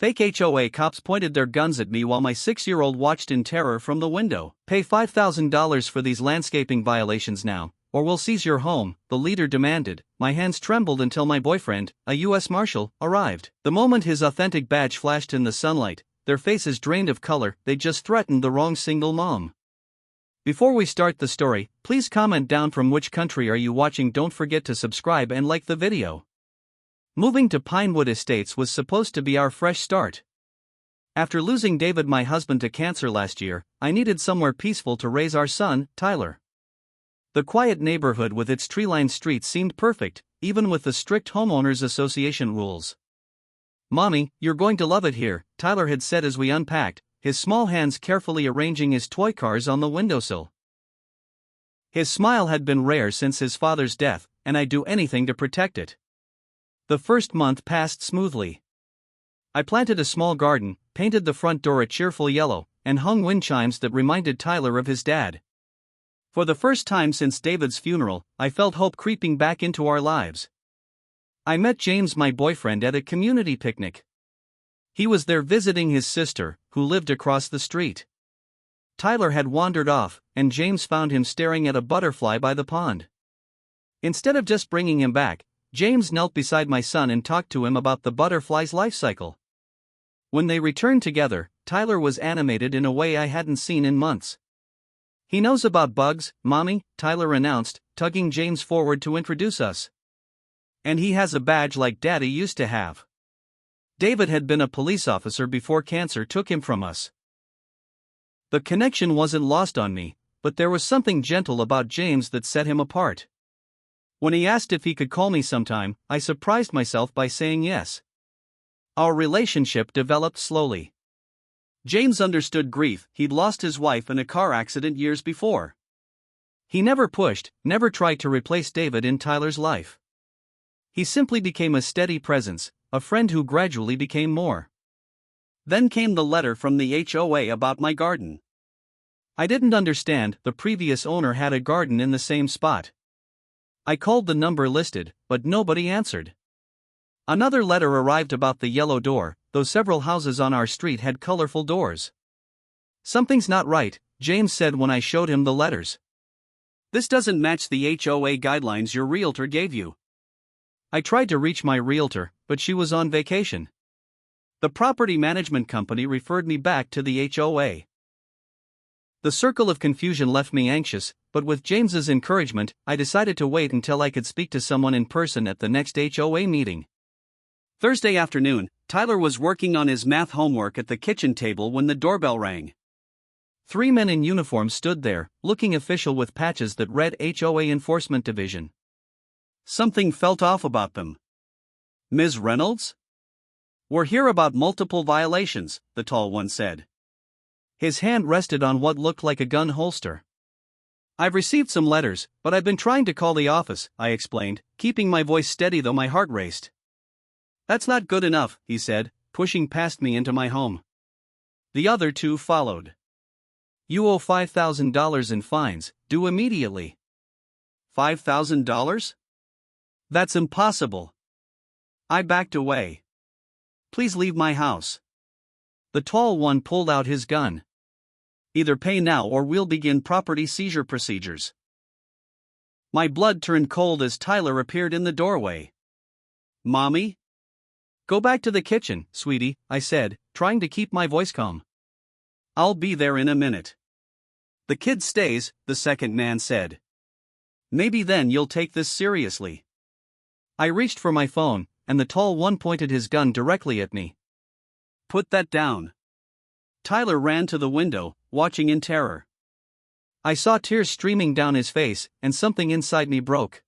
Fake HOA cops pointed their guns at me while my 6-year-old watched in terror from the window. Pay $5,000 for these landscaping violations now, or we'll seize your home, the leader demanded. My hands trembled until my boyfriend, a US Marshal, arrived. The moment his authentic badge flashed in the sunlight, their faces drained of color. They just threatened the wrong single mom. Before we start the story, please comment down from which country are you watching. Don't forget to subscribe and like the video. Moving to Pinewood Estates was supposed to be our fresh start. After losing David, my husband, to cancer last year, I needed somewhere peaceful to raise our son, Tyler. The quiet neighborhood with its tree-lined streets seemed perfect, even with the strict homeowners association rules. "Mommy, you're going to love it here," Tyler had said as we unpacked, his small hands carefully arranging his toy cars on the windowsill. His smile had been rare since his father's death, and I'd do anything to protect it. The first month passed smoothly. I planted a small garden, painted the front door a cheerful yellow, and hung wind chimes that reminded Tyler of his dad. For the first time since David's funeral, I felt hope creeping back into our lives. I met James, my boyfriend, at a community picnic. He was there visiting his sister, who lived across the street. Tyler had wandered off, and James found him staring at a butterfly by the pond. Instead of just bringing him back, James knelt beside my son and talked to him about the butterfly's life cycle. When they returned together, Tyler was animated in a way I hadn't seen in months. "He knows about bugs, Mommy," Tyler announced, tugging James forward to introduce us. "And he has a badge like Daddy used to have." David had been a police officer before cancer took him from us. The connection wasn't lost on me, but there was something gentle about James that set him apart. When he asked if he could call me sometime, I surprised myself by saying yes. Our relationship developed slowly. James understood grief. He'd lost his wife in a car accident years before. He never pushed, never tried to replace David in Tyler's life. He simply became a steady presence, a friend who gradually became more. Then came the letter from the HOA about my garden. I didn't understand. The previous owner had a garden in the same spot. I called the number listed, but nobody answered. Another letter arrived about the yellow door, though several houses on our street had colorful doors. "Something's not right," James said when I showed him the letters. "This doesn't match the HOA guidelines your realtor gave you." I tried to reach my realtor, but she was on vacation. The property management company referred me back to the HOA. The circle of confusion left me anxious, but with James's encouragement, I decided to wait until I could speak to someone in person at the next HOA meeting. Thursday afternoon, Tyler was working on his math homework at the kitchen table when the doorbell rang. 3 men in uniform stood there, looking official with patches that read HOA Enforcement Division. Something felt off about them. "Ms. Reynolds? We're here about multiple violations," the tall one said. His hand rested on what looked like a gun holster. "I've received some letters, but I've been trying to call the office," I explained, keeping my voice steady though my heart raced. "That's not good enough," he said, pushing past me into my home. The other two followed. "You owe $5,000 in fines, due immediately." $5,000? That's impossible. I backed away. "Please leave my house." The tall one pulled out his gun. "Either pay now or we'll begin property seizure procedures." My blood turned cold as Tyler appeared in the doorway. "Mommy?" "Go back to the kitchen, sweetie," I said, trying to keep my voice calm. "I'll be there in a minute." "The kid stays," the second man said. "Maybe then you'll take this seriously." I reached for my phone, and the tall one pointed his gun directly at me. "Put that down." Tyler ran to the window, watching in terror. I saw tears streaming down his face, and something inside me broke.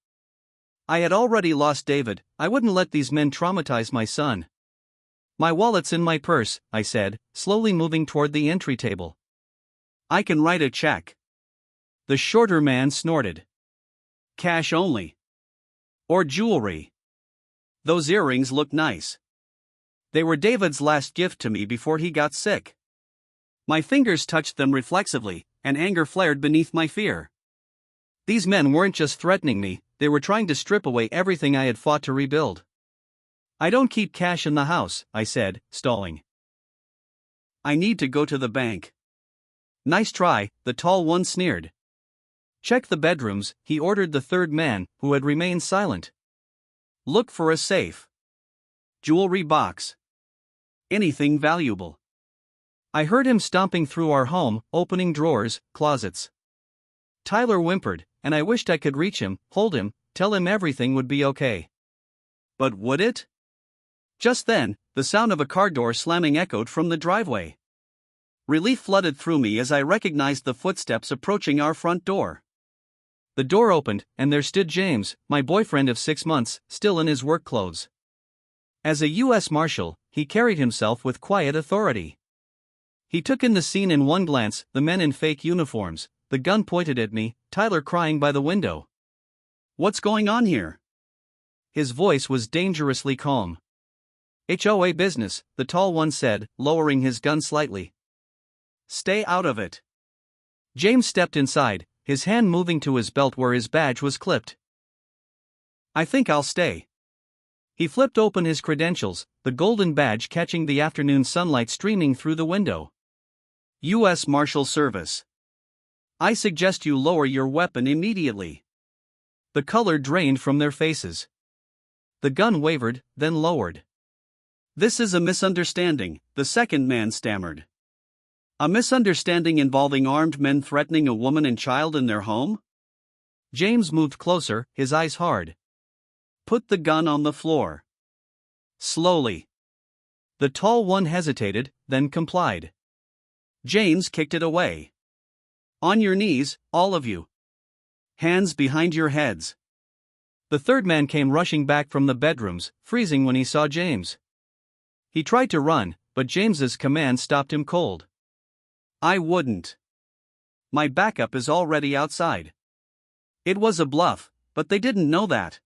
I had already lost David. I wouldn't let these men traumatize my son. "My wallet's in my purse," I said, slowly moving toward the entry table. "I can write a check." The shorter man snorted. "Cash only. Or jewelry. Those earrings look nice." They were David's last gift to me before he got sick. My fingers touched them reflexively, and anger flared beneath my fear. These men weren't just threatening me, they were trying to strip away everything I had fought to rebuild. I don't keep cash in the house, I said, stalling. I need to go to the bank. Nice try, the tall one sneered. Check the bedrooms, he ordered the third man, who had remained silent. Look for a safe. Jewelry box. Anything valuable. I heard him stomping through our home, opening drawers, closets. Tyler whimpered, and I wished I could reach him, hold him, tell him everything would be okay. But would it? Just then, the sound of a car door slamming echoed from the driveway. Relief flooded through me as I recognized the footsteps approaching our front door. The door opened, and there stood James, my boyfriend of 6 months, still in his work clothes. As a US Marshal, he carried himself with quiet authority. He took in the scene in one glance, the men in fake uniforms, the gun pointed at me, Tyler crying by the window. What's going on here? His voice was dangerously calm. HOA business, the tall one said, lowering his gun slightly. Stay out of it. James stepped inside, his hand moving to his belt where his badge was clipped. I think I'll stay. He flipped open his credentials, the golden badge catching the afternoon sunlight streaming through the window. US Marshal Service. I suggest you lower your weapon immediately. The color drained from their faces. The gun wavered, then lowered. This is a misunderstanding, the second man stammered. A misunderstanding involving armed men threatening a woman and child in their home? James moved closer, his eyes hard. Put the gun on the floor. Slowly. The tall one hesitated, then complied. James kicked it away. On your knees, all of you. Hands behind your heads. The third man came rushing back from the bedrooms, freezing when he saw James. He tried to run, but James's command stopped him cold. I wouldn't. My backup is already outside. It was a bluff, but they didn't know that.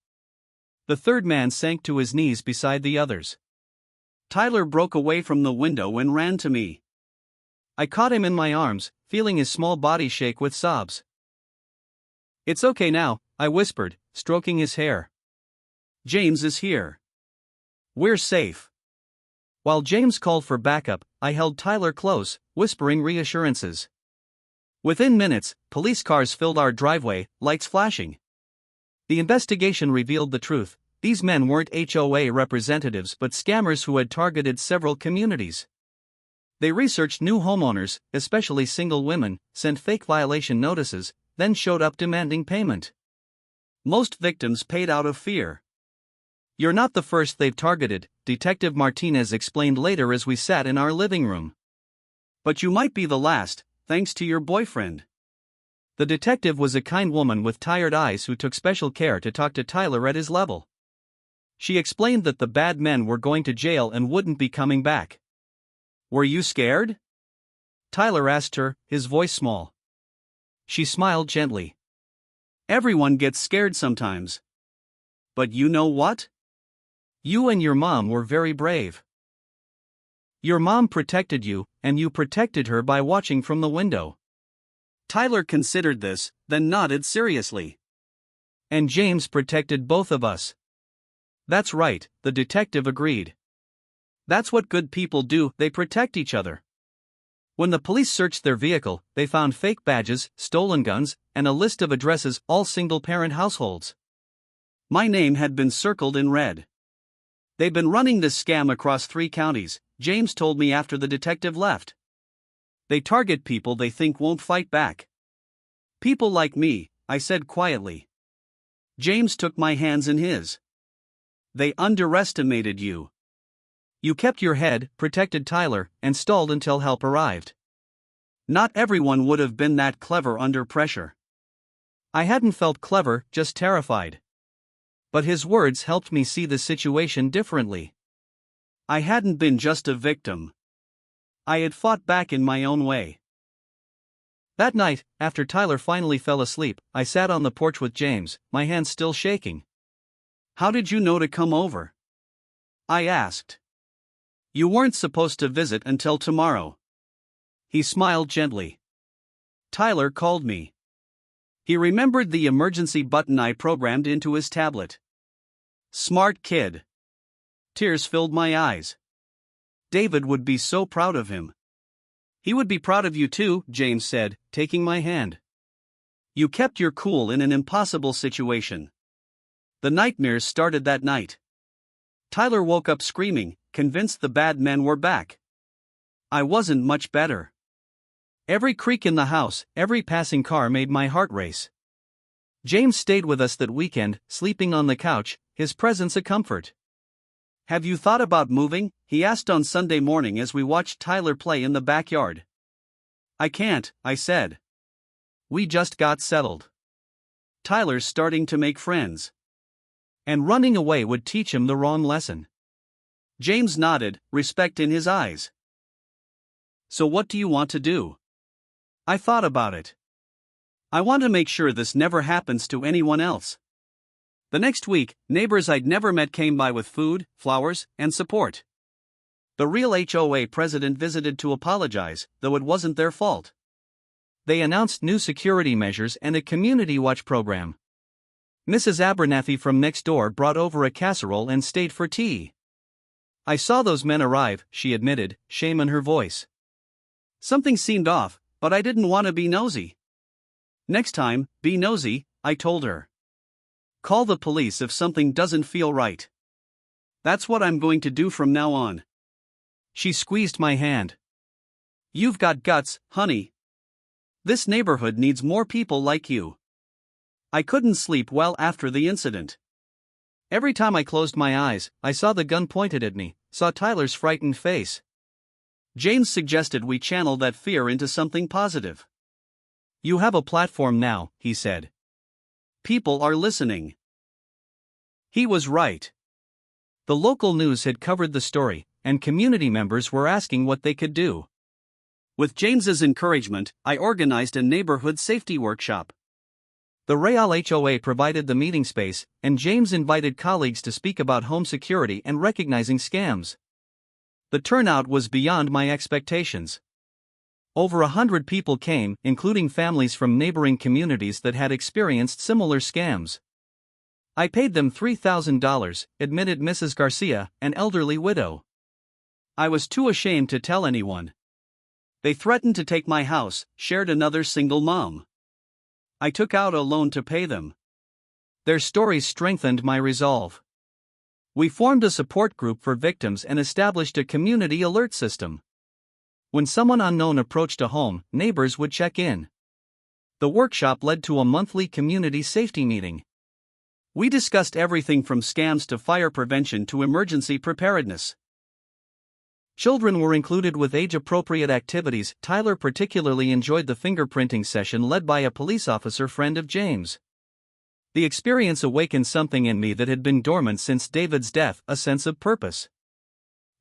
The third man sank to his knees beside the others. Tyler broke away from the window and ran to me. I caught him in my arms, feeling his small body shake with sobs. It's okay now, I whispered, stroking his hair. James is here. We're safe. While James called for backup, I held Tyler close, whispering reassurances. Within minutes, police cars filled our driveway, lights flashing. The investigation revealed the truth. These men weren't HOA representatives but scammers who had targeted several communities. They researched new homeowners, especially single women, sent fake violation notices, then showed up demanding payment. Most victims paid out of fear. You're not the first they've targeted, Detective Martinez explained later as we sat in our living room. But you might be the last, thanks to your boyfriend. The detective was a kind woman with tired eyes who took special care to talk to Tyler at his level. She explained that the bad men were going to jail and wouldn't be coming back. Were you scared? Tyler asked her, his voice small. She smiled gently. Everyone gets scared sometimes. But you know what? You and your mom were very brave. Your mom protected you, and you protected her by watching from the window. Tyler considered this, then nodded seriously. And James protected both of us. That's right, the detective agreed. That's what good people do, they protect each other. When the police searched their vehicle, they found fake badges, stolen guns, and a list of addresses, all single-parent households. My name had been circled in red. They've been running this scam across 3 counties, James told me after the detective left. They target people they think won't fight back. People like me, I said quietly. James took my hands in his. They underestimated you. You kept your head, protected Tyler, and stalled until help arrived. Not everyone would have been that clever under pressure. I hadn't felt clever, just terrified. But his words helped me see the situation differently. I hadn't been just a victim. I had fought back in my own way. That night, after Tyler finally fell asleep, I sat on the porch with James, my hands still shaking. How did you know to come over? I asked. You weren't supposed to visit until tomorrow. He smiled gently. Tyler called me. He remembered the emergency button I programmed into his tablet. Smart kid. Tears filled my eyes. David would be so proud of him. He would be proud of you too, James said, taking my hand. You kept your cool in an impossible situation. The nightmares started that night. Tyler woke up screaming, convinced the bad men were back. I wasn't much better. Every creak in the house, every passing car made my heart race. James stayed with us that weekend, sleeping on the couch, his presence a comfort. Have you thought about moving? He asked on Sunday morning as we watched Tyler play in the backyard. I can't, I said. We just got settled. Tyler's starting to make friends. And running away would teach him the wrong lesson. James nodded, respect in his eyes. So what do you want to do? I thought about it. I want to make sure this never happens to anyone else. The next week, neighbors I'd never met came by with food, flowers, and support. The real HOA president visited to apologize, though it wasn't their fault. They announced new security measures and a community watch program. Mrs. Abernathy from next door brought over a casserole and stayed for tea. I saw those men arrive, she admitted, shame in her voice. Something seemed off, but I didn't want to be nosy. Next time, be nosy, I told her. Call the police if something doesn't feel right. That's what I'm going to do from now on. She squeezed my hand. You've got guts, honey. This neighborhood needs more people like you. I couldn't sleep well after the incident. Every time I closed my eyes, I saw the gun pointed at me, saw Tyler's frightened face. James suggested we channel that fear into something positive. You have a platform now, he said. People are listening. He was right. The local news had covered the story, and community members were asking what they could do. With James's encouragement, I organized a neighborhood safety workshop. The Real HOA provided the meeting space, and James invited colleagues to speak about home security and recognizing scams. The turnout was beyond my expectations. Over 100 people came, including families from neighboring communities that had experienced similar scams. I paid them $3,000, admitted Mrs. Garcia, an elderly widow. I was too ashamed to tell anyone. They threatened to take my house, shared another single mom. I took out a loan to pay them. Their stories strengthened my resolve. We formed a support group for victims and established a community alert system. When someone unknown approached a home, neighbors would check in. The workshop led to a monthly community safety meeting. We discussed everything from scams to fire prevention to emergency preparedness. Children were included with age-appropriate activities. Tyler particularly enjoyed the fingerprinting session led by a police officer friend of James. The experience awakened something in me that had been dormant since David's death, a sense of purpose.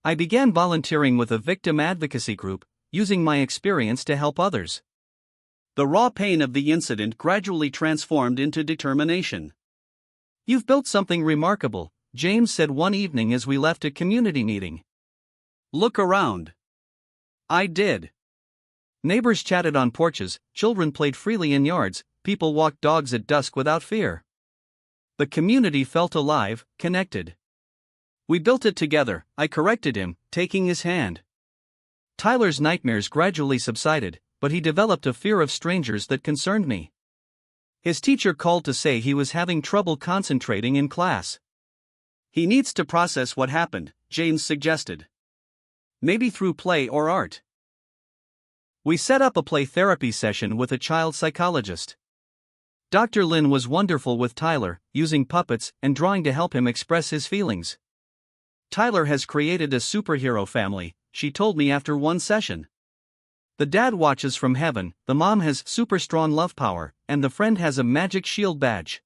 I began volunteering with a victim advocacy group, using my experience to help others. The raw pain of the incident gradually transformed into determination. You've built something remarkable, James said one evening as we left a community meeting. Look around. I did. Neighbors chatted on porches, children played freely in yards, people walked dogs at dusk without fear. The community felt alive, connected. We built it together, I corrected him, taking his hand. Tyler's nightmares gradually subsided, but he developed a fear of strangers that concerned me. His teacher called to say he was having trouble concentrating in class. He needs to process what happened, James suggested. Maybe through play or art. We set up a play therapy session with a child psychologist. Dr. Lynn was wonderful with Tyler, using puppets and drawing to help him express his feelings. Tyler has created a superhero family, she told me after one session. The dad watches from heaven, the mom has super strong love power, and the friend has a magic shield badge.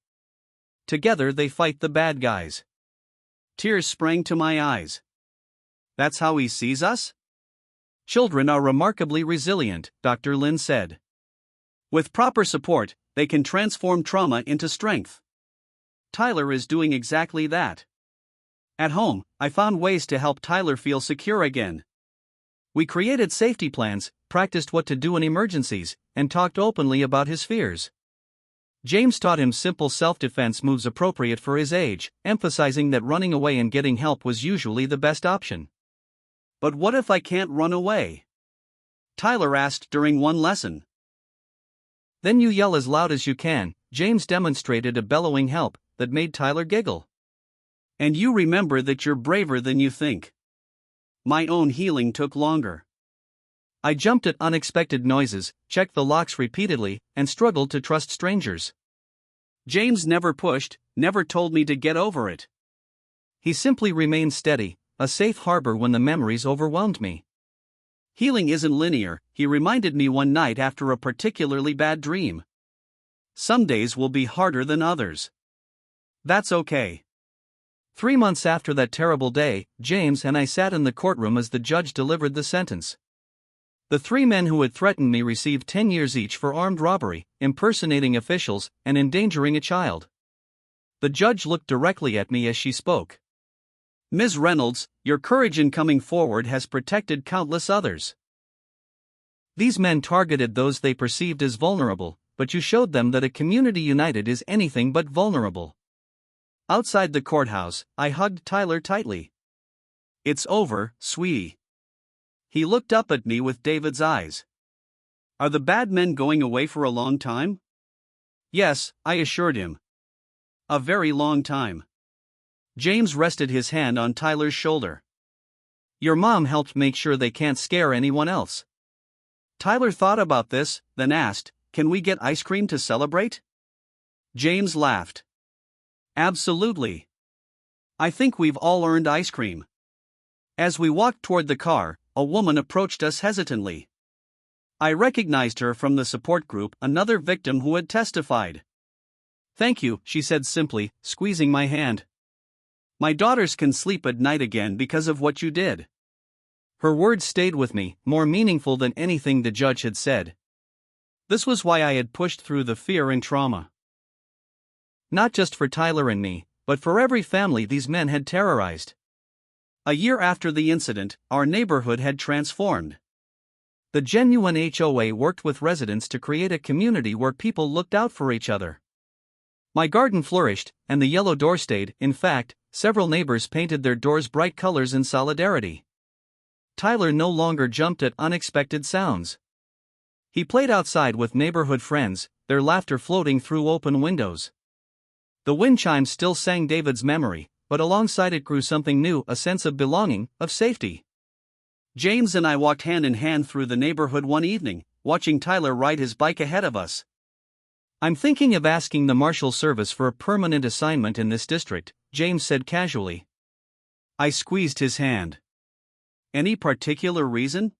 Together they fight the bad guys. Tears sprang to my eyes. That's how he sees us? Children are remarkably resilient, Dr. Lynn said. With proper support, they can transform trauma into strength. Tyler is doing exactly that. At home, I found ways to help Tyler feel secure again. We created safety plans, practiced what to do in emergencies, and talked openly about his fears. James taught him simple self-defense moves appropriate for his age, emphasizing that running away and getting help was usually the best option. "But what if I can't run away?" Tyler asked during one lesson. "Then you yell as loud as you can." James demonstrated a bellowing help that made Tyler giggle. "And you remember that you're braver than you think." My own healing took longer. I jumped at unexpected noises, checked the locks repeatedly, and struggled to trust strangers. James never pushed, never told me to get over it. He simply remained steady, a safe harbor when the memories overwhelmed me. "Healing isn't linear," he reminded me one night after a particularly bad dream. "Some days will be harder than others. That's okay." 3 months after that terrible day, James and I sat in the courtroom as the judge delivered the sentence. The 3 men who had threatened me received 10 years each for armed robbery, impersonating officials, and endangering a child. The judge looked directly at me as she spoke. "Ms. Reynolds, your courage in coming forward has protected countless others. These men targeted those they perceived as vulnerable, but you showed them that a community united is anything but vulnerable." Outside the courthouse, I hugged Tyler tightly. "It's over, sweetie." He looked up at me with David's eyes. "Are the bad men going away for a long time?" "Yes," I assured him. "A very long time." James rested his hand on Tyler's shoulder. "Your mom helped make sure they can't scare anyone else." Tyler thought about this, then asked, "Can we get ice cream to celebrate?" James laughed. "Absolutely. I think we've all earned ice cream." As we walked toward the car, a woman approached us hesitantly. I recognized her from the support group, another victim who had testified. "Thank you," she said simply, squeezing my hand. "My daughters can sleep at night again because of what you did." Her words stayed with me, more meaningful than anything the judge had said. This was why I had pushed through the fear and trauma. Not just for Tyler and me, but for every family these men had terrorized. A year after the incident, our neighborhood had transformed. The genuine HOA worked with residents to create a community where people looked out for each other. My garden flourished, and the yellow door stayed. In fact, several neighbors painted their doors bright colors in solidarity. Tyler no longer jumped at unexpected sounds. He played outside with neighborhood friends, their laughter floating through open windows. The wind chimes still sang David's memory, but alongside it grew something new, a sense of belonging, of safety. James and I walked hand in hand through the neighborhood one evening, watching Tyler ride his bike ahead of us. "I'm thinking of asking the Marshal Service for a permanent assignment in this district," James said casually. I squeezed his hand. "Any particular reason?"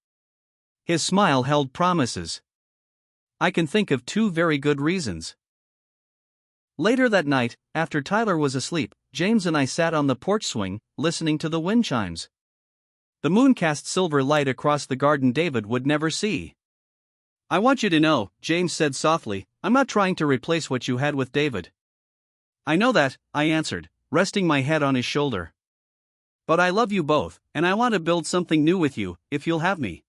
His smile held promises. "I can think of 2 very good reasons." Later that night, after Tyler was asleep, James and I sat on the porch swing, listening to the wind chimes. The moon cast silver light across the garden David would never see. "I want you to know," James said softly, "I'm not trying to replace what you had with David." "I know that," I answered, resting my head on his shoulder. "But I love you both, and I want to build something new with you, if you'll have me."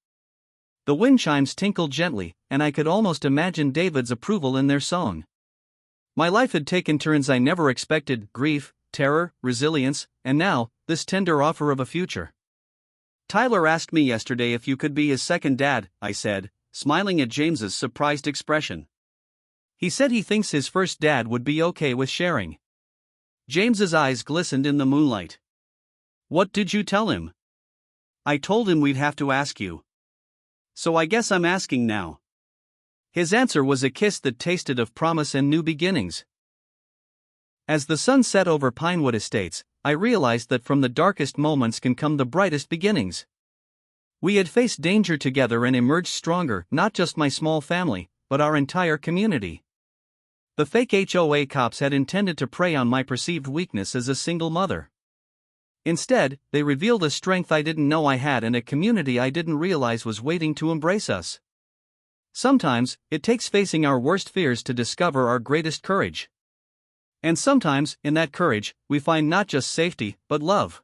The wind chimes tinkled gently, and I could almost imagine David's approval in their song. My life had taken turns I never expected: grief, terror, resilience, and now, this tender offer of a future. "Tyler asked me yesterday if you could be his second dad," I said, smiling at James's surprised expression. "He said he thinks his first dad would be okay with sharing." James's eyes glistened in the moonlight. "What did you tell him?" "I told him we'd have to ask you. So I guess I'm asking now." His answer was a kiss that tasted of promise and new beginnings. As the sun set over Pinewood Estates, I realized that from the darkest moments can come the brightest beginnings. We had faced danger together and emerged stronger, not just my small family, but our entire community. The fake HOA cops had intended to prey on my perceived weakness as a single mother. Instead, they revealed a strength I didn't know I had and a community I didn't realize was waiting to embrace us. Sometimes, it takes facing our worst fears to discover our greatest courage. And sometimes, in that courage, we find not just safety, but love.